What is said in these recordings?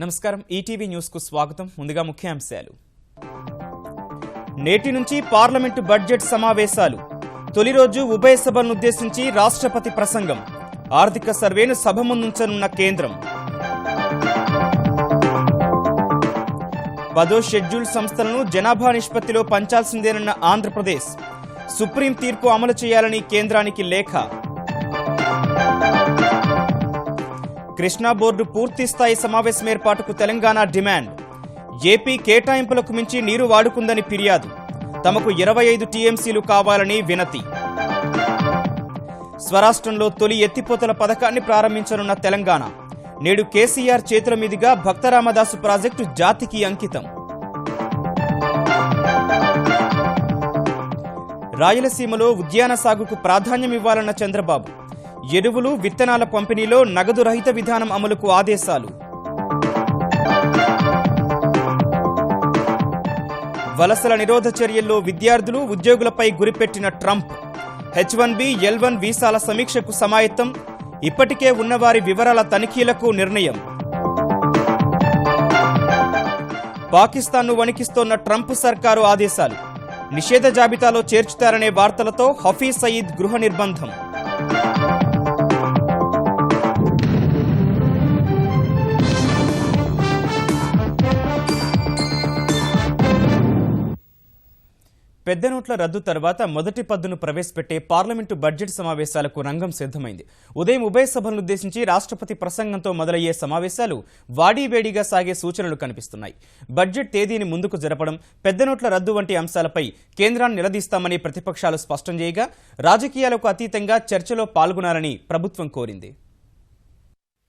నమస్కారం ETV news కు స్వాగతం. ముందుగా ముఖ్యాంశాలు. నేటి నుంచి పార్లమెంటు బడ్జెట్ సమావేశాలు. తొలి రోజు ఉభయ సభలను ఉద్దేశించి రాష్ట్రపతి ప్రసంగం. ఆర్థిక సర్వేను సభ ముందుంచనున్న కేంద్రం. 10వ షెడ్యూల్ సంస్థలను జనాభా నిష్పత్తిలో పంచాల్సిందేనన్న ఆంధ్రప్రదేశ్. సుప్రీం తీర్పు అమలు చేయాలని కేంద్రానికి లేఖ. కృష్ణా బోర్డు పూర్తి స్థాయి సమావేశం ఏర్పాటుకు తెలంగాణ డిమాండ్. ఏపీ కేటాయింపులకు మించి నీరు వాడుకుందని ఫిర్యాదు. తమకు 25 టీఎంసీలు కావాలని వినతి. స్వరాష్ట్రంలో తొలి ఎత్తిపోతల పథకాన్ని ప్రారంభించనున్న తెలంగాణ. నేడు కేసీఆర్ చేతుల మీదుగా భక్తరామదాసు ప్రాజెక్టు జాతికి అంకితం. రాయలసీమలో ఉద్యాన సాగుకు ప్రాధాన్యం ఇవ్వాలన్న చంద్రబాబు. ఎరువులు విత్తనాల పంపిణీలో నగదు రహిత విధానం అమలుకు ఆదేశాలు. వలసల నిరోధ చర్యల్లో విద్యార్థులు ఉద్యోగులపై గురిపెట్టిన ట్రంప్. H1B, L1 వీసాల సమీక్షకు సమాయత్తం. ఇప్పటికే ఉన్నవారి వివరాల తనిఖీలకు నిర్ణయం. పాకిస్తాన్ను వణికిస్తోన్న ట్రంప్ సర్కారు ఆదేశాలు. నిషేధ జాబితాలో చేర్చుతారనే వార్తలతో హఫీజ్ సయీద్ గృహ నిర్బంధం. పెద్ద నోట్ల రద్దు తర్వాత మొదటి పద్దును ప్రవేశపెట్టే పార్లమెంటు బడ్జెట్ సమావేశాలకు రంగం సిద్ధమైంది. ఉదయం ఉభయ సభలను ఉద్దేశించి రాష్ట్రపతి ప్రసంగంతో మొదలయ్యే సమావేశాలు వాడీవేడిగా సాగే సూచనలు కనిపిస్తున్నాయి. బడ్జెట్ తేదీని ముందుకు జరపడం, పెద్ద నోట్ల రద్దు వంటి అంశాలపై కేంద్రాన్ని నిలదీస్తామని ప్రతిపక్షాలు స్పష్టం చేయగా, రాజకీయాలకు అతీతంగా చర్చలో పాల్గొనాలని ప్రభుత్వం కోరింది.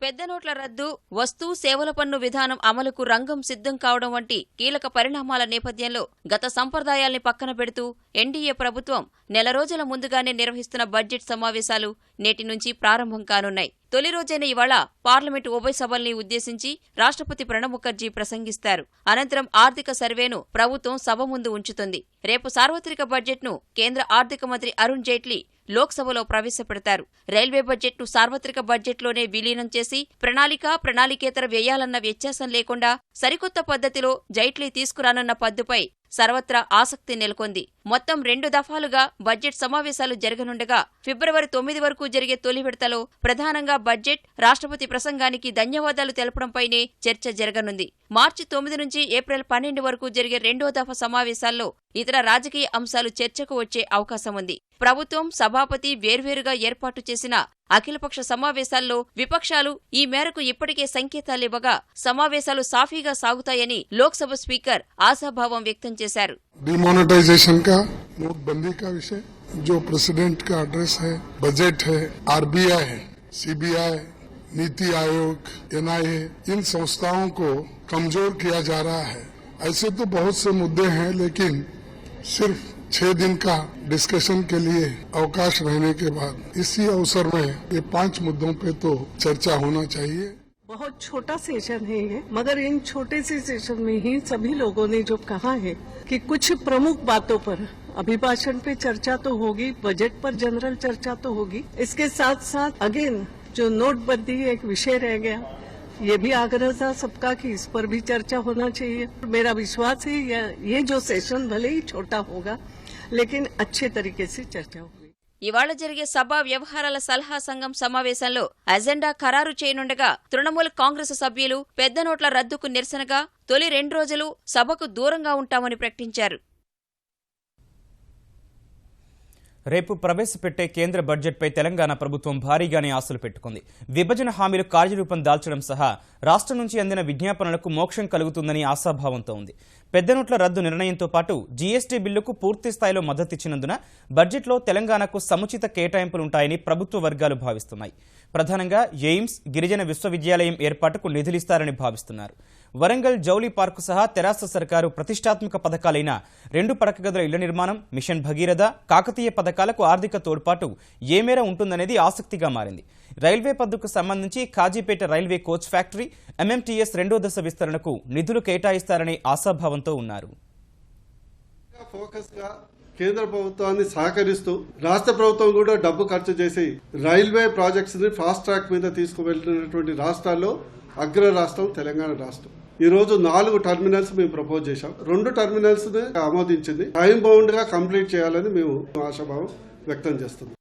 పెద్ద నోట్ల రద్దు, వస్తు సేవల పన్ను విధానం అమలుకు రంగం సిద్ధం కావడం వంటి కీలక పరిణామాల నేపథ్యంలో గత సంప్రదాయాల్ని పక్కన పెడుతూ ఎన్డీఏ ప్రభుత్వం నెల రోజుల ముందుగానే నిర్వహిస్తున్న బడ్జెట్ సమావేశాలు నేటి నుంచి ప్రారంభం కానున్నాయి. తొలి రోజైన ఇవాళ పార్లమెంటు ఉభయ సభల్ని ఉద్దేశించి రాష్ట్రపతి ప్రణబ్ ముఖర్జీ ప్రసంగిస్తారు. అనంతరం ఆర్థిక సర్వేను ప్రభుత్వం సభ ముందు ఉంచుతుంది. రేపు సార్వత్రిక బడ్జెట్ను కేంద్ర ఆర్థిక మంత్రి అరుణ్ జైట్లీ లోక్సభలో ప్రవేశపెడతారు. రైల్వే బడ్జెట్ను సార్వత్రిక బడ్జెట్లోనే విలీనం చేసి ప్రణాళికేతర వ్యయాలన్న వ్యత్యాసం లేకుండా సరికొత్త పద్ధతిలో జైట్లీ తీసుకురానున్న పద్దుపై సర్వత్రా ఆసక్తి నెలకొంది. మొత్తం 2 దఫాలుగా బడ్జెట్ సమావేశాలు జరగనుండగా ఫిబ్రవరి 9 వరకు జరిగే తొలి విడతలో ప్రధానంగా బడ్జెట్, రాష్ట్రపతి ప్రసంగానికి ధన్యవాదాలు తెలపడంపైనే చర్చ జరగనుంది. మార్చి 9 నుంచి ఏప్రిల్ 12 వరకు జరిగే 2వ దఫా సమావేశాల్లో ఇతర రాజకీయ అంశాలు చర్చకు వచ్చే అవకాశం ఉంది. ప్రభుత్వం, సభాపతి వేర్వేరుగా ఏర్పాటు చేసిన అఖిలపక్ష సమావేశాల్లో విపక్షాలు ఈ మేరకు ఇప్పటికే సంకేతాలివ్వగా సమావేశాలు సాఫీగా సాగుతాయని లోక్సభ స్పీకర్ ఆశాభావం వ్యక్తం చేశారు. डिमोनेटाइजेशन का, नोटबंदी का विषय जो प्रेसिडेंट का एड्रेस है, बजट है, आरबीआई है, सीबीआई, नीति आयोग, एनआईए, इन संस्थाओं को कमजोर किया जा रहा है. ऐसे तो बहुत से मुद्दे हैं, लेकिन सिर्फ 6 दिन का डिस्कशन के लिए अवकाश रहने के बाद इसी अवसर में ये 5 मुद्दों पे तो चर्चा होना चाहिए. बहुत छोटा सेशन है ये, मगर इन छोटे से सेशन में ही सभी लोगों ने जो कहा है कि कुछ प्रमुख बातों पर अभिभाषण पे चर्चा तो होगी, बजट पर जनरल चर्चा तो होगी. इसके साथ साथ अगेन जो नोटबंदी एक विषय रह गया, ये भी आग्रह था सबका कि इस पर भी चर्चा होना चाहिए. मेरा विश्वास है ये जो सेशन भले ही छोटा होगा, लेकिन अच्छे तरीके से चर्चा होगी. ఇవాళ జరిగే సభా వ్యవహారాల సలహా సంఘం సమావేశంలో అజెండా ఖరారు చేయనుండగా తృణమూల్ కాంగ్రెస్ సభ్యులు పెద్ద నోట్ల రద్దుకు నిరసనగా తొలి 2 రోజులు సభకు దూరంగా ఉంటామని ప్రకటించారు. రేపు ప్రవేశపెట్టే కేంద్ర బడ్జెట్పై తెలంగాణ ప్రభుత్వం భారీగానే ఆశలు పెట్టుకుంది. విభజన హామీలు కార్యరూపం దాల్చడం సహా రాష్ట్రం నుంచి అందిన విజ్ఞాపనలకు మోక్షం కలుగుతుందని ఆశాభావంతో ఉంది. పెద్ద నోట్ల రద్దు నిర్ణయంతో పాటు జీఎస్టీ బిల్లుకు పూర్తి స్థాయిలో మద్దతిచ్చినందున బడ్జెట్లో తెలంగాణకు సముచిత కేటాయింపులుంటాయని ప్రభుత్వ వర్గాలు భావిస్తున్నాయి. ప్రధానంగా ఎయిమ్స్, గిరిజన విశ్వవిద్యాలయం ఏర్పాటుకు నిధులిస్తారని భావిస్తున్నారు. వరంగల్ జౌలీ పార్కు సహా తెరాస సర్కారు ప్రతిష్టాత్మక పథకాలైన 2 పడక గదుల ఇళ్ల నిర్మాణం, మిషన్ భగీరథ, కాకతీయ పథకాలకు ఆర్థిక తోడ్పాటు ఏ మేర ఉంటుందనేది ఆసక్తిగా మారింది. రైల్వే పద్దుకు సంబంధించి Kazipet railway coach factory, MMTS 2వ దశ విస్తరణకు నిధులు కేటాయిస్తారనే ఆశాభావంతో ఉన్నారు. కేంద్ర ప్రభుత్వాన్ని సహకరిస్తూ రాష్ట్ర ప్రభుత్వం కూడా డబ్బు ఖర్చు చేసి రైల్వే ప్రాజెక్ట్స్ ని ఫాస్ట్ ట్రాక్ మీద తీసుకువెళ్తున్నటువంటి రాష్ట్రాల్లో అగ్ర రాష్ట్రం తెలంగాణ రాష్ట్రం. ఈ రోజు 4 టర్మినల్స్ మేము ప్రపోజ్ చేశాం. 2 టర్మినల్స్ ఆమోదించింది. టైం బౌండ్ గా కంప్లీట్ చేయాలని మేము ఆశాభావం వ్యక్తం చేస్తున్నాం.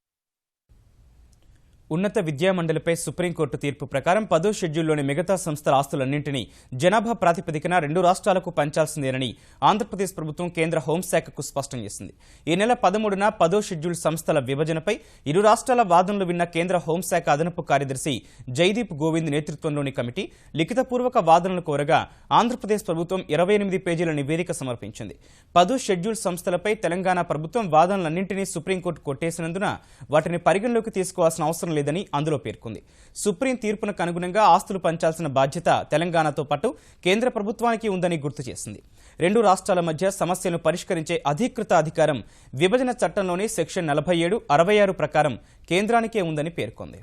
ఉన్నత విద్యామండలిపై సుప్రీంకోర్టు తీర్పు ప్రకారం 10వ షెడ్యూల్లోని మిగతా సంస్థల ఆస్తులన్నింటినీ జనాభా ప్రాతిపదికన 2 రాష్ట్రాలకు పంచాల్సిందేనని ఆంధ్రప్రదేశ్ ప్రభుత్వం కేంద్ర హోంశాఖకు స్పష్టం చేసింది. ఈ నెల 13న 10వ షెడ్యూల్ సంస్థల విభజనపై ఇరు రాష్ట్రాల వాదనలు విన్న కేంద్ర హోంశాఖ అదనపు కార్యదర్శి జైదీప్ గోవింద్ నేతృత్వంలోని కమిటీ లిఖితపూర్వక వాదనలు కోరగా ఆంధ్రప్రదేశ్ ప్రభుత్వం 28 పేజీల నివేదిక సమర్పించింది. 10వ షెడ్యూల్ సంస్థలపై తెలంగాణ ప్రభుత్వం వాదనలన్నింటినీ సుప్రీంకోర్టు కొట్టేసినందున వాటిని పరిగణలోకి తీసుకోవాల్సిన అవసరం లేదని అందులో పేర్కొంది. సుప్రీం తీర్పునకు అనుగుణంగా ఆస్తులు పంచాల్సిన బాధ్యత తెలంగాణతో పాటు కేంద్ర ప్రభుత్వానికి ఉందని గుర్తు చేసింది. 2 రాష్ట్రాల మధ్య సమస్యలను పరిష్కరించే అధికృత అధికారం విభజన చట్టంలోని సెక్షన్ 47, 66 ప్రకారం కేంద్రానికే ఉందని పేర్కొంది.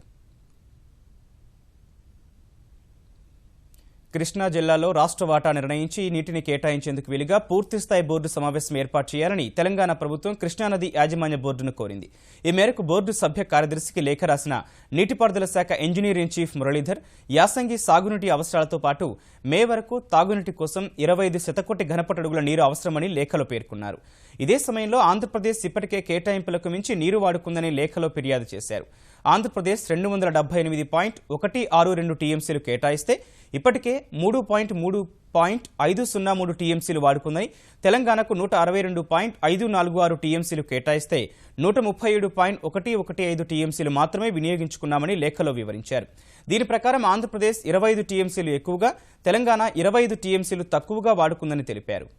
కృష్ణా జిల్లాలో రాష్ట్ర వాటా నిర్ణయించి నీటిని కేటాయించేందుకు వీలుగా పూర్తిస్థాయి బోర్డు సమావేశం ఏర్పాటు చేయాలని తెలంగాణ ప్రభుత్వం కృష్ణానది యాజమాన్య బోర్డును కోరింది. ఈ మేరకు బోర్డు సభ్య కార్యదర్శికి లేఖ రాసిన నీటిపారుదల శాఖ ఇంజనీర్ ఇన్ చీఫ్ మురళీధర్ యాసంగి సాగునీటి అవసరాలతో పాటు మే వరకు తాగునీటి కోసం 25 శతకోటి ఘనపటడుగుల నీరు అవసరమని లేఖలో పేర్కొన్నారు. ఇదే సమయంలో ఆంధ్రప్రదేశ్ ఇప్పటికే కేటాయింపులకు మించి నీరు వాడుకుందని లేఖలో ఫిర్యాదు చేశారు. ఆంధ్రప్రదేశ్ 278.162 టీఎంసీలు కేటాయిస్తే ఇప్పటికే 3.503 టీఎంసీలు వాడుకుందని, తెలంగాణకు 162.546 టీఎంసీలు కేటాయిస్తే 137.115 టీఎంసీలు మాత్రమే వినియోగించుకున్నామని లేఖలో వివరించారు. దీని ప్రకారం ఆంధ్రప్రదేశ్ 25 టీఎంసీలు ఎక్కువగా, తెలంగాణ 25 టీఎంసీలు తక్కువగా వాడుకుందని తెలిపారు.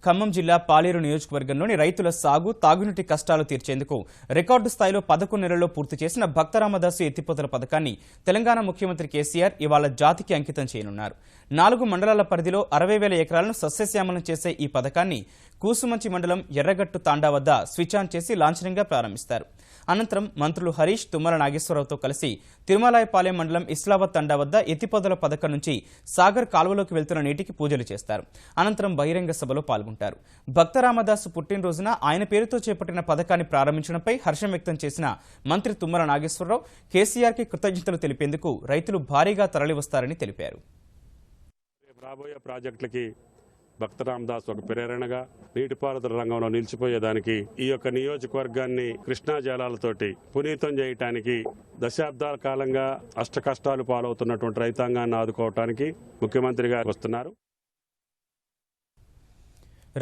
ఖమ్మం జిల్లా పాలేరు నియోజకవర్గంలోని రైతుల సాగు, తాగునీటి కష్టాలు తీర్చేందుకు రికార్డు స్థాయిలో 11 నెలల్లో పూర్తి చేసిన భక్తరామదాసు ఎత్తిపోతల పథకాన్ని తెలంగాణ ముఖ్యమంత్రి కేసీఆర్ ఇవాళ జాతికి అంకితం చేయనున్నారు. 4 మండలాల పరిధిలో 60,000 ఎకరాలను సస్యశ్యామలం చేసే ఈ పథకాన్ని కూసుమంచి మండలం ఎర్రగట్టు తాండా వద్ద స్విచ్ ఆన్ చేసి లాంఛనంగా ప్రారంభిస్తారు. అనంతరం మంత్రులు హరీష్, తుమ్మల నాగేశ్వరరావుతో కలిసి తిరుమలాయపాలెం మండలం ఇస్లాబాద్ తండా వద్ద ఎత్తిపోతల పథకం నుంచి సాగర్ కాలువలోకి వెళ్తున్న నీటికి పూజలు చేస్తారు. అనంతరం బహిరంగ సభలో పాల్గొంటారు. భక్తరామదాసు పుట్టినరోజున ఆయన పేరుతో చేపట్టిన పథకాన్ని ప్రారంభించడంపై హర్షం వ్యక్తం చేసిన మంత్రి తుమ్మల నాగేశ్వరరావు కేసీఆర్కి కృతజ్ఞతలు తెలిపేందుకు రైతులు భారీగా తరలివస్తారని తెలిపారు. రాబోయే ప్రాజెక్టులకి భక్తరామదాస్ ఒక ప్రేరణగా నీటిపారుదల రంగంలో నిలిచిపోయేదానికి ఈ యొక్క నియోజకవర్గాన్ని కృష్ణా జలాలతోటి పునీతం చేయటానికి దశాబ్దాల కాలంగా అష్టకష్టాలు పాలవుతున్నటువంటి రైతాంగాన్ని ఆదుకోవటానికి ముఖ్యమంత్రి గారు వస్తున్నారు.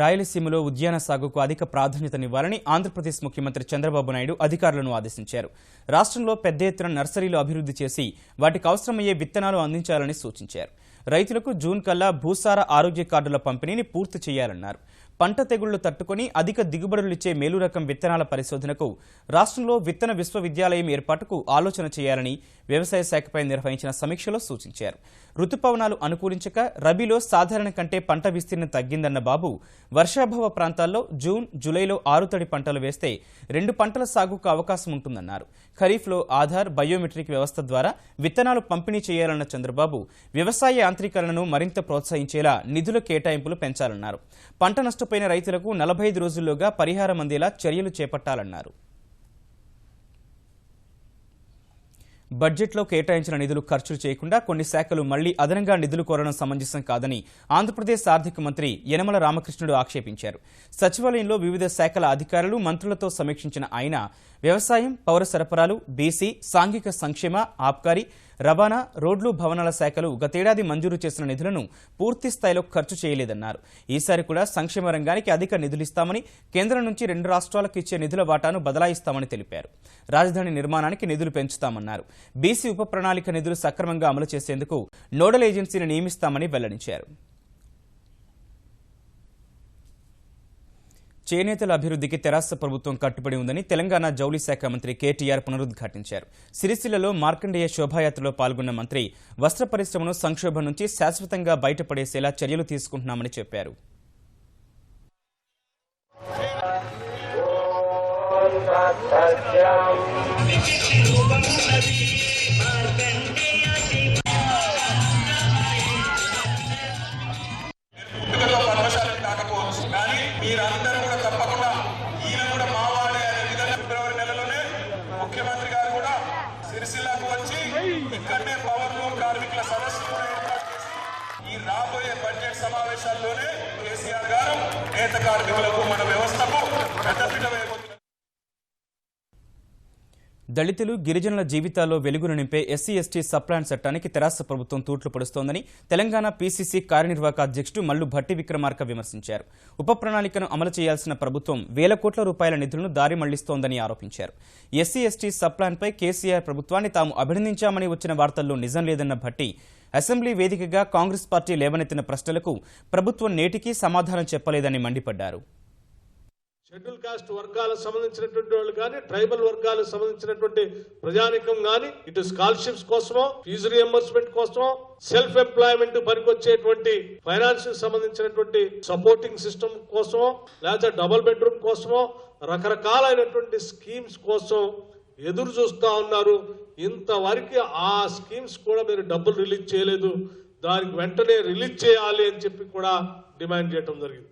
రాయలసీమలో ఉద్యాన సాగుకు అధిక ప్రాధాన్యతనివ్వాలని ఆంధ్రప్రదేశ్ ముఖ్యమంత్రి చంద్రబాబు నాయుడు అధికారులను ఆదేశించారు. రాష్ట్రంలో పెద్ద ఎత్తున నర్సరీలు అభివృద్ధి చేసి వాటికి అవసరమయ్యే విత్తనాలు అందించాలని సూచించారు. రైతులకు జూన్ కల్లా భూసార ఆరోగ్య కార్డుల పంపిణీని పూర్తి చేయాలన్నారు. పంట తెగుళ్లు తట్టుకుని అధిక దిగుబడులిచ్చే మేలు రకం విత్తనాల పరిశోధనకు రాష్ట్రంలో విత్తన విశ్వవిద్యాలయం ఏర్పాటుకు ఆలోచన చేయాలని వ్యవసాయ శాఖపై నిర్వహించిన సమీక్షలో సూచించారు. రుతుపవనాలు అనుకూలించక రబీలో సాధారణ కంటే పంట విస్తీర్ణం తగ్గిందన్న బాబు వర్షాభావ ప్రాంతాల్లో జూన్, జూలైలో ఆరుతడి పంటలు వేస్తే 2 పంటల సాగుకు అవకాశం ఉంటుందన్నారు. ఖరీఫ్లో ఆధార్ బయోమెట్రిక్ వ్యవస్థ ద్వారా విత్తనాలు పంపిణీ చేయాలన్న చంద్రబాబు వ్యవసాయ యాంత్రీకరణను మరింత ప్రోత్సహించేలా నిధుల కేటాయింపులు పెంచాలన్నారు. పంట నష్టపోయిన రైతులకు 45 రోజుల్లోగా పరిహారం అందేలా చర్యలు చేపట్టాలన్నారు. బడ్జెట్లో కేటాయించిన నిధులు ఖర్చులు చేయకుండా కొన్ని శాఖలు మళ్లీ అదనంగా నిధులు కోరడం సమంజసం కాదని ఆంధ్రప్రదేశ్ ఆర్థిక మంత్రి యనమల రామకృష్ణుడు ఆక్షేపించారు. సచివాలయంలో వివిధ శాఖల అధికారులు, మంత్రులతో సమీక్షించిన ఆయన వ్యవసాయం, పౌర సరఫరాలు, బీసీ, సాంఘిక సంక్షేమ, ఆబ్కారీ, రవాణా, రోడ్లు, భవనాల శాఖలు గతేడాది మంజూరు చేసిన నిధులను పూర్తి స్థాయిలో ఖర్చు చేయలేదన్నారు. ఈసారి కూడా సంక్షేమ రంగానికి అధిక నిధులిస్తామని, కేంద్రం నుంచి 2 రాష్ట్రాలకు ఇచ్చే నిధుల వాటాను బదలాయిస్తామని తెలిపారు. రాజధాని నిర్మాణానికి నిధులు పెంచుతామన్నారు. బీసీ ఉప ప్రణాళిక నిధులు సక్రమంగా అమలు చేసేందుకు నోడల్ ఏజెన్సీని నియమిస్తామని వెల్లడించారు. చేనేతల అభివృద్ధికి తెరాస ప్రభుత్వం కట్టుబడి ఉందని తెలంగాణ జౌళి శాఖ మంత్రి కేటీఆర్ పునరుద్ఘాటించారు. సిరిసిల్లలో మార్కండేయ శోభాయాత్రలో పాల్గొన్న మంత్రి వస్త్ర పరిశ్రమను సంక్షోభం నుంచి శాశ్వతంగా బయటపడేసేలా చర్యలు తీసుకుంటున్నామని చెప్పారు. మీరందరూ కూడా తప్పకుండా ఈయన కూడా మావాడే అనే విధంగా ఫిబ్రవరి నెలలోనే ముఖ్యమంత్రి గారు కూడా సిరిసిల్లకు వచ్చి చేనేత కార్మికులకు మన వ్యవస్థకు పెద్దపీట వేయబోతున్నారు. దళితులు గిరిజనుల జీవితాల్లో వెలుగును నింపే ఎస్సీ ఎస్టీ సప్లాన్ చట్టానికి తెరాస ప్రభుత్వం తూట్లు పడుస్తోందని తెలంగాణ పీసీసీ కార్యనిర్వాహక అధ్యక్షుడు మల్లు భట్టి విక్రమార్క విమర్శించారు. ఉప ప్రణాళికను అమలు చేయాల్సిన ప్రభుత్వం వేల కోట్ల రూపాయల నిధులను దారి మళ్లిస్తోందని ఆరోపించారు. ఎస్సీ ఎస్టీ సప్లాన్పై కేసీఆర్ ప్రభుత్వాన్ని తాము అభినందించామని వచ్చిన వార్తల్లో నిజం లేదన్న భట్టి అసెంబ్లీ వేదికగా కాంగ్రెస్ పార్టీ లేవనెత్తిన ప్రశ్నలకు ప్రభుత్వం నేటికీ సమాధానం చెప్పలేదని మండిపడ్డారు. షెడ్యూల్ కాస్ట్ వర్గాలకు సంబంధించినటువంటి వాళ్ళు కానీ ట్రైబల్ వర్గాలకు సంబంధించినటువంటి ప్రజానికం కానీ ఇటు స్కాలర్షిప్స్ కోసమో ఫీజు రియంబర్స్మెంట్ కోసమో సెల్ఫ్ ఎంప్లాయ్మెంట్ పనికొచ్చేటువంటి ఫైనాన్స్ సంబంధించినటువంటి సపోర్టింగ్ సిస్టమ్ కోసమో లేకపోతే డబుల్ బెడ్రూమ్ కోసమో రకరకాలైనటువంటి స్కీమ్స్ కోసం ఎదురు చూస్తా ఉన్నారు. ఇంతవరకు ఆ స్కీమ్స్ కూడా మీరు డబ్బులు రిలీజ్ చేయలేదు, దానికి వెంటనే రిలీజ్ చేయాలి అని చెప్పి కూడా డిమాండ్ చేయడం జరిగింది.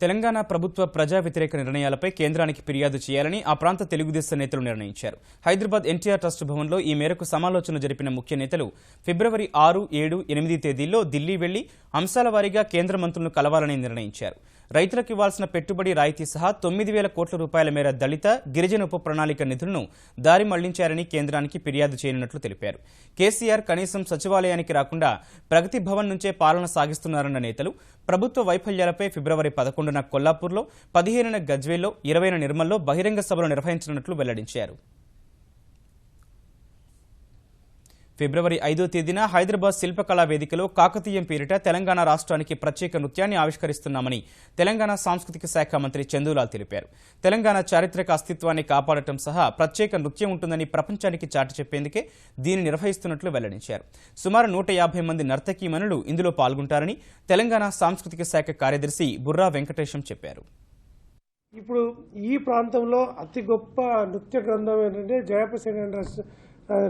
తెలంగాణ ప్రభుత్వ ప్రజా వ్యతిరేక నిర్ణయాలపై కేంద్రానికి ఫిర్యాదు చేయాలని ఆ ప్రాంత తెలుగుదేశం నేతలు నిర్ణయించారు. హైదరాబాద్ ఎన్టీఆర్ ట్రస్ట్ భవన్లో ఈ మేరకు సమాలోచనలు జరిపిన ముఖ్య నేతలు ఫిబ్రవరి 6, 7, 8 తేదీల్లో ఢిల్లీ వెళ్లి అంశాల వారీగా కేంద్ర మంత్రులను కలవాలని నిర్ణయించారు. రైతులకు ఇవ్వాల్సిన పెట్టుబడి రాయితీ సహా 9,000 కోట్ల రూపాయల మేర దళిత గిరిజన ఉప ప్రణాళిక నిధులను దారి మళ్లించారని కేంద్రానికి ఫిర్యాదు చేయనున్నట్లు తెలిపారు. కేసీఆర్ కనీసం సచివాలయానికి రాకుండా ప్రగతి భవన్ నుంచే పాలన సాగిస్తున్నారన్న నేతలు ప్రభుత్వ వైఫల్యాలపై ఫిబ్రవరి 11న కొల్లాపూర్లో, 15న గజ్వేల్లో, 20న నిర్మల్లో బహిరంగ సభలు నిర్వహించనున్నట్లు వెల్లడించారు. ఫిబ్రవరి 5వ తేదీన హైదరాబాద్ శిల్పకళా వేదికలో కాకతీయం పేరిట తెలంగాణ రాష్ట్రానికి ప్రత్యేక నృత్యాన్ని ఆవిష్కరిస్తున్నామని తెలంగాణ సాంస్కృతిక శాఖ మంత్రి చందూలాల్ తెలిపారు. తెలంగాణ చారిత్రక అస్తిత్వాన్ని కాపాడటం సహా ప్రత్యేక నృత్యం ఉంటుందని ప్రపంచానికి చాటి చెప్పేందుకే దీన్ని నిర్వహిస్తున్నట్లు వెల్లడించారు. సుమారు 150 మంది నర్తకీమణులు ఇందులో పాల్గొంటారని తెలంగాణ సాంస్కృతిక శాఖ కార్యదర్శి బుర్రా వెంకటేశం చెప్పారు. ఇప్పుడు ఈ ప్రాంతంలో అతి గొప్ప నృత్య గ్రంథం ఏంటంటే జయప్రసేన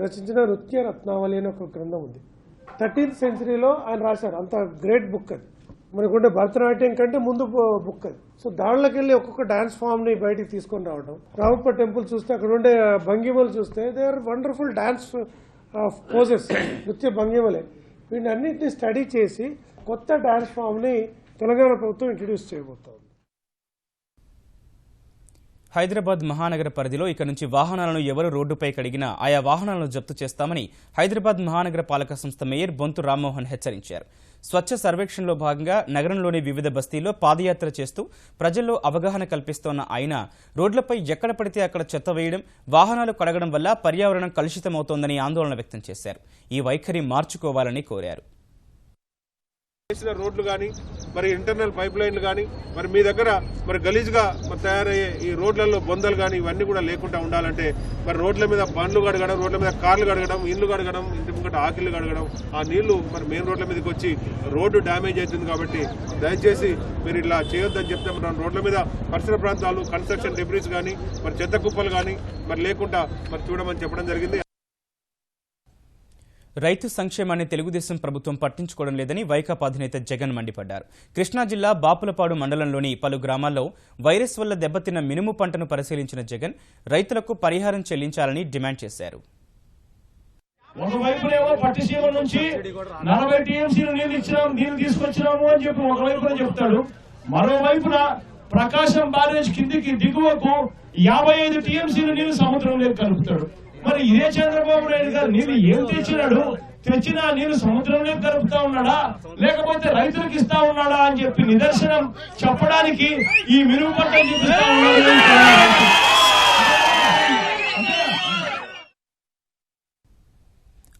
రచించిన నృత్య రత్నావళి అనే ఒక గ్రంథం ఉంది. 13th సెంచరీలో ఆయన రాశారు. అంత గ్రేట్ బుక్ అది. మనకుంటే భరతనాట్యం కంటే ముందు బుక్ అది. సో దాంట్లోకి వెళ్ళి ఒక్కొక్క డాన్స్ ఫామ్ ని బయటికి తీసుకొని రావడం. రామప్ప టెంపుల్ చూస్తే అక్కడ ఉండే భంగిమలు చూస్తే they are wonderful dance poses, నృత్య భంగిమలే. వీటిని అన్నింటినీ స్టడీ చేసి కొత్త డాన్స్ ఫామ్ ని తెలంగాణ ప్రభుత్వం ఇంట్రడ్యూస్ చేయబోతోంది. హైదరాబాద్ మహానగర పరిధిలో ఇక నుంచి వాహనాలను ఎవరు రోడ్డుపై కడిగినా ఆయా వాహనాలను జప్తు చేస్తామని హైదరాబాద్ మహానగర పాలక సంస్థ మేయర్ బొంతు రామ్మోహన్ హెచ్చరించారు. స్వచ్ఛ సర్వేక్షణలో భాగంగా నగరంలోని వివిధ బస్తీల్లో పాదయాత్ర చేస్తూ ప్రజల్లో అవగాహన కల్పిస్తోన్న ఆయన రోడ్లపై ఎక్కడ పడితే అక్కడ చెత్త వేయడం, వాహనాలు కడగడం వల్ల పర్యావరణం కలుషితమవుతోందని ఆందోళన వ్యక్తం చేశారు. ఈ వైఖరి మార్చుకోవాలని కోరారు. చేసిన రోడ్లు కానీ మరి ఇంటర్నల్ పైప్ లైన్లు కానీ మరి మీ దగ్గర మరి గలీజ్గా మరి తయారయ్యే ఈ రోడ్లలో బొందలు కానీ ఇవన్నీ కూడా లేకుండా ఉండాలంటే మరి రోడ్ల మీద బండ్లు కడగడం, రోడ్ల మీద కార్లు కడగడం, ఇల్లు కడగడం, ఇంటి ముంగట ఆకిళ్ళు కడగడం, ఆ నీళ్లు మరి మెయిన్ రోడ్ల మీదకి వచ్చి రోడ్డు డ్యామేజ్ అవుతుంది. కాబట్టి దయచేసి మీరు ఇలా చేయొద్దని చెప్తే మనం రోడ్ల మీద పరిసర ప్రాంతాలు కన్స్ట్రక్షన్ డెబ్రీస్ కానీ మరి చెత్త కుప్పలు కానీ మరి లేకుండా మరి చూడమని చెప్పడం జరిగింది. రైతు సంక్షేమాన్ని తెలుగుదేశం ప్రభుత్వం పట్టించుకోవడం లేదని వైకాపా అధినేత జగన్ మండిపడ్డారు. కృష్ణా జిల్లా బాపులపాడు మండలంలోని పలు గ్రామాల్లో వైరస్ వల్ల దెబ్బతిన్న మినుము పంటను పరిశీలించిన జగన్ రైతులకు పరిహారం చెల్లించాలని డిమాండ్ చేశారు. ఒకవైపునేమో పట్టిసీమ నుంచి 40 టీఎంసీలు నీళ్లు తీసుకొచ్చినాము అని చెప్పి ఒకవైపున చెప్తాడు. మరోవైపున ప్రకాశం బ్యారేజ్ కిందికి దిగువకు 55 టీఎంసీలు నీళ్లు సముద్రంలోకి కలుపుతాడు. మరి ఇదే చంద్రబాబు నాయుడు గారు నీళ్లు ఏం తెచ్చినాడు? తెచ్చిన నీళ్లు సముద్రంలో కలుపుతా ఉన్నాడా లేకపోతే రైతులకు ఇస్తా ఉన్నాడా అని చెప్పి నిదర్శనం చెప్పడానికి ఈ మినుము పంట చూపిస్తా ఉన్నాడు.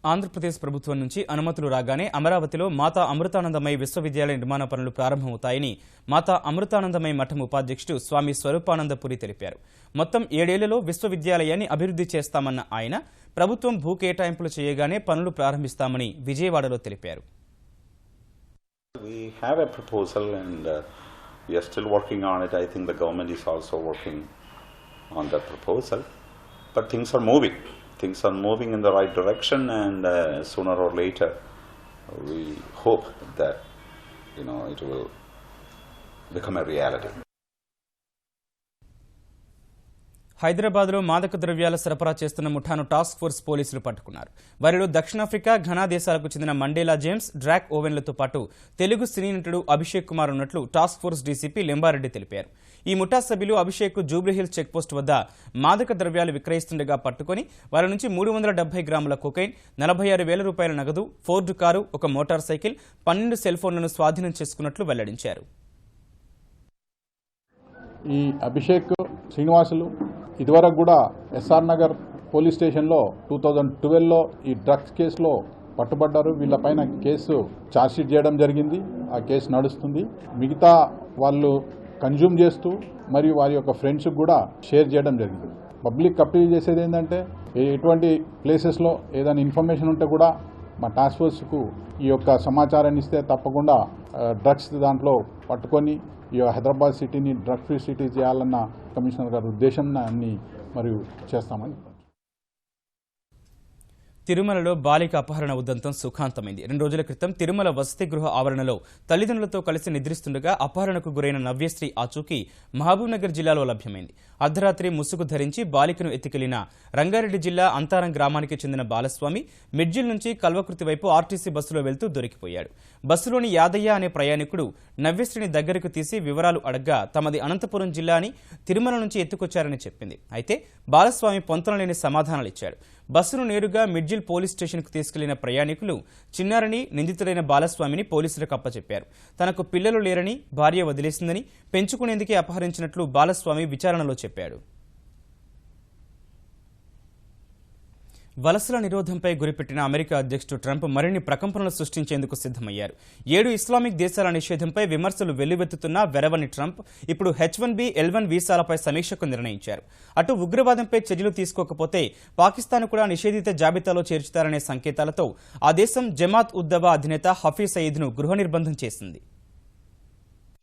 ఆంధ్రప్రదేశ్ ప్రభుత్వం నుంచి అనుమతులు రాగానే అమరావతిలో మాతా అమృతానందమయి విశ్వవిద్యాలయ నిర్మాణ పనులు ప్రారంభమవుతాయని మాతా అమృతానందమయి మఠం ఉపాధ్యక్షుడు స్వామి స్వరూపానందపురి తెలిపారు. మొత్తం 7 ఏళ్లలో విశ్వవిద్యాలయాన్ని అభివృద్ధి చేస్తామన్న ఆయన ప్రభుత్వం భూ కేటాయింపులు చేయగానే పనులు ప్రారంభిస్తామని విజయవాడలో తెలిపారు. We have a proposal and we are still working on it. I think the government is also working on that proposal, but things are moving. Things are moving in the right direction, and sooner or later, we hope that it will become a reality. హైదరాబాద్లో మాదక ద్రవ్యాల సరఫరా చేస్తున్న ముఠాను task force పోలీసులు పట్టుకున్నారు. వారిలో దక్షిణాఫ్రికా, Ghana దేశాలకు చెందిన మండేలా జేమ్స్, డ్రాక్ ఓవెన్లతో పాటు తెలుగు సినీ నటుడు అభిషేక్ కుమార్ ఉన్నట్లు టాస్క్ ఫోర్స్ డీసీపీ లింబారెడ్డి తెలిపారు. ఈ ముఠా సభ్యులు అభిషేక్ జూబ్లీహిల్స్ చెక్పోస్ట్ వద్ద మాదక ద్రవ్యాలు విక్రయిస్తుండగా పట్టుకుని వారి నుంచి 370 గ్రాముల కొకైన్, 46,000 రూపాయల నగదు, ఫోర్డ్ కారు, ఒక మోటార్ సైకిల్, 12 సెల్ ఫోన్లను స్వాధీనం చేసుకున్నట్లు వెల్లడించారు. ఈ అభిషేక్, శ్రీనివాసులు ఇదివరకు కూడా ఎస్ఆర్ నగర్ పోలీస్ స్టేషన్లో 2012లో ఈ డ్రగ్స్ కేసులో పట్టుబడ్డారు. వీళ్ళపైన కేసు ఛార్జ్షీట్ చేయడం జరిగింది. ఆ కేసు నడుస్తుంది. మిగతా వాళ్ళు కన్జ్యూమ్ చేస్తూ మరియు వారి యొక్క ఫ్రెండ్స్కి కూడా షేర్ చేయడం జరిగింది. పబ్లిక్ అప్పీల్ చేసేది ఏంటంటే ఎటువంటి ప్లేసెస్లో ఏదైనా ఇన్ఫర్మేషన్ ఉంటే కూడా మా టాస్క్ ఫోర్స్కు ఈ యొక్క సమాచారాన్ని ఇస్తే తప్పకుండా డ్రగ్స్ దాంట్లో పట్టుకొని ఈ హైదరాబాద్ సిటీని డ్రగ్ ఫ్రీ సిటీ చేయాలన్న కమిషనర్ గారి ఉద్దేశాన్ని మరియు చేస్తామని. తిరుమలలో బాలిక అపహరణ ఉదంతం సుఖాంతమైంది. 2 రోజుల క్రితం తిరుమల వసతి గృహ ఆవరణలో తల్లిదండ్రులతో కలిసి నిద్రిస్తుండగా అపహరణకు గురైన నవ్యశ్రీ ఆచూకీ మహబూబ్నగర్ జిల్లాలో లభ్యమైంది. అర్ధరాత్రి ముసుగు ధరించి బాలికను ఎత్తుకెళ్లిన రంగారెడ్డి జిల్లా అంతారం గ్రామానికి చెందిన బాలస్వామి మిడ్జిల్ నుంచి కల్వకృతి వైపు ఆర్టీసీ బస్సులో వెళ్తూ దొరికిపోయాడు. బస్సులోని యాదయ్య అనే ప్రయాణికుడు నవ్యశ్రీని దగ్గరకు తీసి వివరాలు అడగ్గా తమది అనంతపురం జిల్లా అని, తిరుమల నుంచి ఎత్తుకొచ్చారని చెప్పింది. అయితే బాలస్వామి పొంతనలేని సమాధానాలిచ్చాడు. బస్సును నేరుగా మిడ్జిల్ పోలీస్ స్టేషన్కు తీసుకెళ్లిన ప్రయాణికులు చిన్నారిని, నిందితుడైన బాలస్వామిని పోలీసులకు అప్పచెప్పారు. తనకు పిల్లలు లేరని, భార్య వదిలేసిందని, పెంచుకునేందుకే అపహరించినట్లు బాలస్వామి విచారణలో చెప్పాడు. వలసల నిరోధంపై గురిపెట్టిన అమెరికా అధ్యక్షుడు ట్రంప్ మరిన్ని ప్రకంపనలు సృష్టించేందుకు సిద్ధమయ్యారు. 7 ఇస్లామిక్ దేశాల నిషేధంపై విమర్శలు వెల్లువెత్తుతున్న వెరవని ట్రంప్ ఇప్పుడు H-1B, L-1 వీసాలపై సమీక్షకు నిర్ణయించారు. అటు ఉగ్రవాదంపై చర్యలు తీసుకోకపోతే పాకిస్తాన్ కూడా నిషేధిత జాబితాలో చేర్చుతారనే సంకేతాలతో ఆ దేశం జమాత్ ఉద్ దవా అధినేత హఫీజ్ సయీద్ను గృహ నిర్బంధం చేసింది.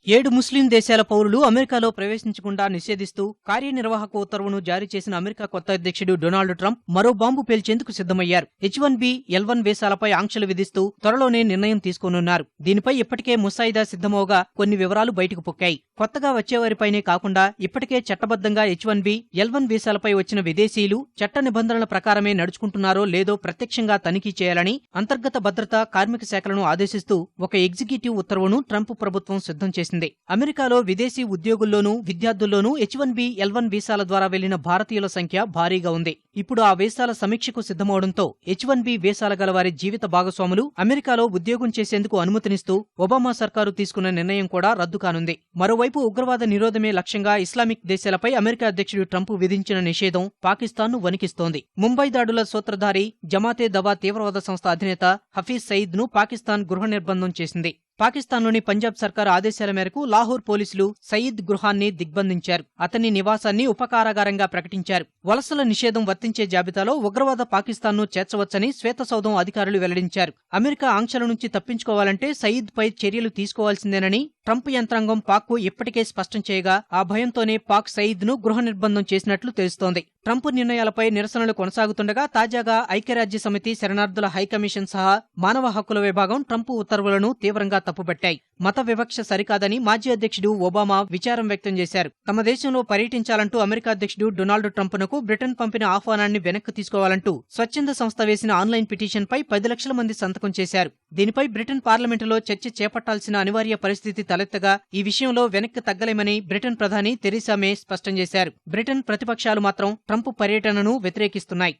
7 ముస్లిం దేశాల పౌరులు అమెరికాలో ప్రవేశించకుండా నిషేధిస్తూ కార్యనిర్వాహక ఉత్తర్వును జారీ చేసిన అమెరికా కొత్త అధ్యక్షుడు డొనాల్డ్ ట్రంప్ మరో బాంబు పేల్చేందుకు సిద్ధమయ్యారు. H-1B, L-1 వీసాలపై ఆంక్షలు విధిస్తూ త్వరలోనే నిర్ణయం తీసుకోనున్నారు. దీనిపై ఇప్పటికే ముసాయిదా సిద్ధమవగా కొన్ని వివరాలు బయటకు పొక్కాయి. కొత్తగా వచ్చేవారిపైనే కాకుండా ఇప్పటికే చట్టబద్దంగా H-1B, L-1 వీసాలపై వచ్చిన విదేశీయులు చట్ట నిబంధనల ప్రకారమే నడుచుకుంటున్నారో లేదో ప్రత్యక్షంగా తనిఖీ చేయాలని అంతర్గత భద్రత, కార్మిక శాఖలను ఆదేశిస్తూ ఒక ఎగ్జిక్యూటివ్ ఉత్తర్వును ట్రంప్ ప్రభుత్వం సిద్ధం చేసింది. అమెరికాలో విదేశీ ఉద్యోగుల్లోనూ, విద్యార్థుల్లోనూ H-1B, L-1 వీసాల ద్వారా వెళ్లిన భారతీయుల సంఖ్య భారీగా ఉంది. ఇప్పుడు ఆ వీసాల సమీక్షకు సిద్ధమవడంతో H-1B వీసాల గల వారి జీవిత భాగస్వాములు అమెరికాలో ఉద్యోగం చేసేందుకు అనుమతినిస్తూ ఒబామా సర్కారు తీసుకున్న నిర్ణయం కూడా రద్దు కానుంది. మరోవైపు ఉగ్రవాద నిరోధమే లక్ష్యంగా ఇస్లామిక్ దేశాలపై అమెరికా అధ్యక్షుడు ట్రంప్ విధించిన నిషేధం పాకిస్తాన్ను వణికిస్తోంది. ముంబై దాడుల సూత్రధారి జమాతే దవా తీవ్రవాద సంస్థ అధినేత హఫీజ్ సయీద్ను పాకిస్తాన్ గృహ నిర్బంధం చేసింది. పాకిస్తాన్లోని పంజాబ్ సర్కారు ఆదేశాల మేరకు లాహోర్ పోలీసులు సయీద్ గృహాన్ని దిగ్బంధించారు. అతని నివాసాన్ని ఉపకారాగారంగా ప్రకటించారు. వలసల నిషేధం వర్తించే జాబితాలో ఉగ్రవాద పాకిస్తాన్ను చేర్చవచ్చని శ్వేతసౌధం అధికారులు వెల్లడించారు. అమెరికా ఆంక్షల నుంచి తప్పించుకోవాలంటే సయీద్పై చర్యలు తీసుకోవాల్సిందేనని ట్రంప్ యంత్రాంగం పాక్కు ఇప్పటికే స్పష్టం చేయగా ఆ భయంతోనే పాక్ సయీద్ను గృహ నిర్బంధం చేసినట్లు తెలుస్తోంది. ట్రంప్ నిర్ణయాలపై నిరసనలు కొనసాగుతుండగా తాజాగా ఐక్యరాజ్య సమితి, శరణార్థుల హైకమిషన్ సహా మానవ హక్కుల విభాగం ట్రంప్ ఉత్తర్వులను తీవ్రంగా తప్పుపట్టాయి. మత వివక్ష సరికాదని మాజీ అధ్యక్షుడు ఒబామా విచారం వ్యక్తం చేశారు. తమ దేశంలో పర్యటించాలంటూ అమెరికా అధ్యక్షుడు డొనాల్డ్ ట్రంప్నకు బ్రిటన్ పంపిన ఆహ్వానాన్ని వెనక్కి తీసుకోవాలంటూ స్వచ్ఛంద సంస్థ వేసిన ఆన్లైన్ పిటిషన్పై 10 లక్షల మంది సంతకం చేశారు. దీనిపై బ్రిటన్ పార్లమెంటులో చర్చ చేపట్టాల్సిన అనివార్య పరిస్థితి తలెత్తగా ఈ విషయంలో వెనక్కి తగ్గలేమని బ్రిటన్ ప్రధాని థెరెసా మే స్పష్టం చేశారు. బ్రిటన్ ప్రతిపక్షాలు మాత్రం ట్రంప్ పర్యటనను వ్యతిరేకిస్తున్నాయి.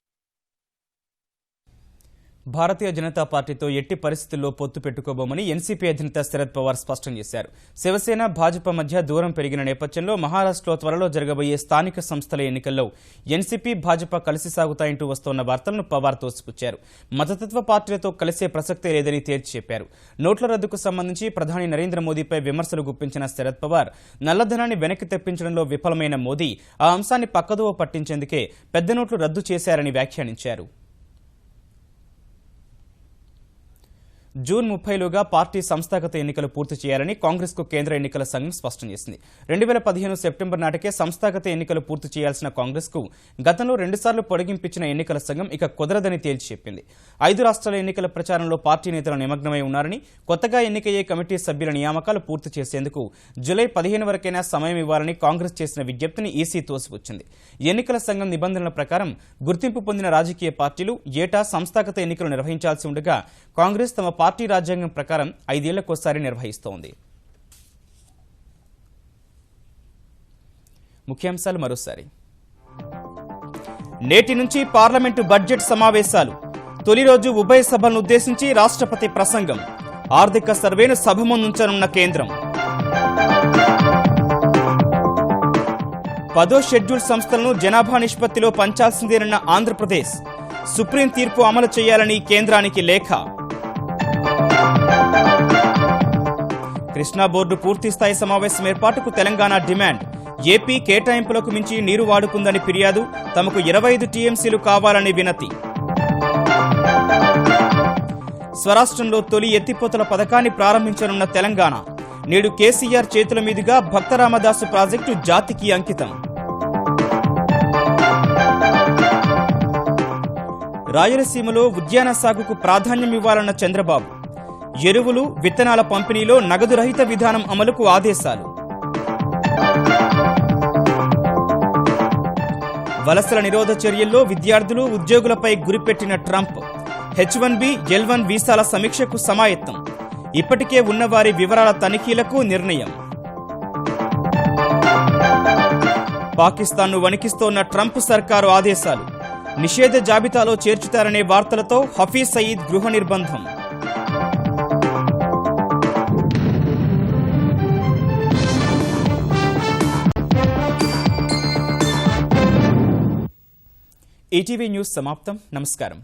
భారతీయ జనతా పార్టీతో ఎట్టి పరిస్థితుల్లో పొత్తు పెట్టుకోబోమని ఎన్సీపీ అధినేత శరద్ పవార్ స్పష్టం చేశారు. శివసేన, భాజపా మధ్య దూరం పెరిగిన నేపథ్యంలో మహారాష్ట్రలో త్వరలో జరగబోయే స్థానిక సంస్థల ఎన్నికల్లో ఎన్సీపీ, భాజపా కలిసి సాగుతాయంటూ వస్తోన్న వార్తలను పవార్ తోసిపుచ్చారు. మతతత్వ పార్టీలతో కలిసే ప్రసక్తే లేదని తేల్చి చెప్పారు. నోట్ల రద్దుకు సంబంధించి ప్రధాని నరేంద్ర మోదీపై విమర్శలు గుప్పించిన శరద్ పవార్ నల్లధనాన్ని వెనక్కి తెప్పించడంలో విఫలమైన మోదీ ఆ అంశాన్ని పక్కదోవ పట్టించేందుకే పెద్ద నోట్లు రద్దు చేశారని వ్యాఖ్యానించారు. జూన్ 30లోగా పార్టీ సంస్థాగత ఎన్నికలు పూర్తి చేయాలని కాంగ్రెస్కు కేంద్ర ఎన్నికల సంఘం స్పష్టం చేసింది. 2015 సెప్టెంబర్ నాటికే సంస్థాగత ఎన్నికలు పూర్తి చేయాల్సిన కాంగ్రెస్కు గతంలో 2 సార్లు పొడిగింపించిన ఎన్నికల సంఘం ఇక కుదరదని తేల్చి చెప్పింది. 5 రాష్ట్రాల ఎన్నికల ప్రచారంలో పార్టీ నేతలు నిమగ్నమై ఉన్నారని, కొత్తగా ఎన్నికయ్యే కమిటీ సభ్యుల నియామకాలు పూర్తి చేసేందుకు జూలై 15 వరకైనా సమయం ఇవ్వాలని కాంగ్రెస్ చేసిన విజ్ఞప్తిని ఈసీ తోసిపుచ్చింది. ఎన్నికల సంఘం నిబంధనల ప్రకారం గుర్తింపు పొందిన రాజకీయ పార్టీలు ఏటా సంస్థాగత ఎన్నికలు నిర్వహించాల్సి ఉండగా కాంగ్రెస్ తమ పార్టీ రాజ్యాంగం ప్రకారం 5 ఏళ్లకోసారి నిర్వహిస్తోంది. ముఖ్యాంశాలు మరోసారి. నేటి నుంచి పార్లమెంటు బడ్జెట్ సమావేశాలు. తొలి రోజు ఉభయ సభలను ఉద్దేశించి రాష్ట్రపతి ప్రసంగం. ఆర్థిక సర్వేను సభ ముందుంచనున్న కేంద్రం. 10వ షెడ్యూల్ సంస్థలను జనాభా నిష్పత్తిలో పంచాల్సిందేనన్న ఆంధ్రప్రదేశ్. సుప్రీం తీర్పు అమలు చేయాలని కేంద్రానికి లేఖ. కృష్ణా బోర్డు పూర్తిస్థాయి సమావేశం ఏర్పాటుకు తెలంగాణ డిమాండ్. ఏపీ కేటాయింపులకు మించి నీరు వాడుకుందని ఫిర్యాదు. తమకు 25 టీఎంసీలు కావాలని వినతి. స్వరాష్ట్రంలో తొలి ఎత్తిపోతల పథకాన్ని ప్రారంభించనున్న తెలంగాణ. నేడు కేసీఆర్ చేతుల మీదుగా భక్తరామదాసు ప్రాజెక్టు జాతికి అంకితం. రాయలసీమలో ఉద్యాన సాగుకు ప్రాధాన్యం ఇవ్వాలన్న చంద్రబాబు. ఎరువులు, విత్తనాల పంపిణీలో నగదు రహిత విధానం అమలుకు ఆదేశాలు. వలసల నిరోధ చర్యల్లో విద్యార్థులు, ఉద్యోగులపై గురిపెట్టిన ట్రంప్. H1B, L1 వీసాల సమీక్షకు సమాయత్తం. ఇప్పటికే ఉన్నవారి వివరాల తనిఖీలకు నిర్ణయం. పాకిస్తాన్ను వణికిస్తోన్న ట్రంప్ సర్కారు ఆదేశాలు. నిషేధ జాబితాలో చేర్చుతారనే వార్తలతో హఫీజ్ సయీద్ గృహ నిర్బంధం. ఈటీవీ న్యూస్ సమాప్తం. నమస్కారం.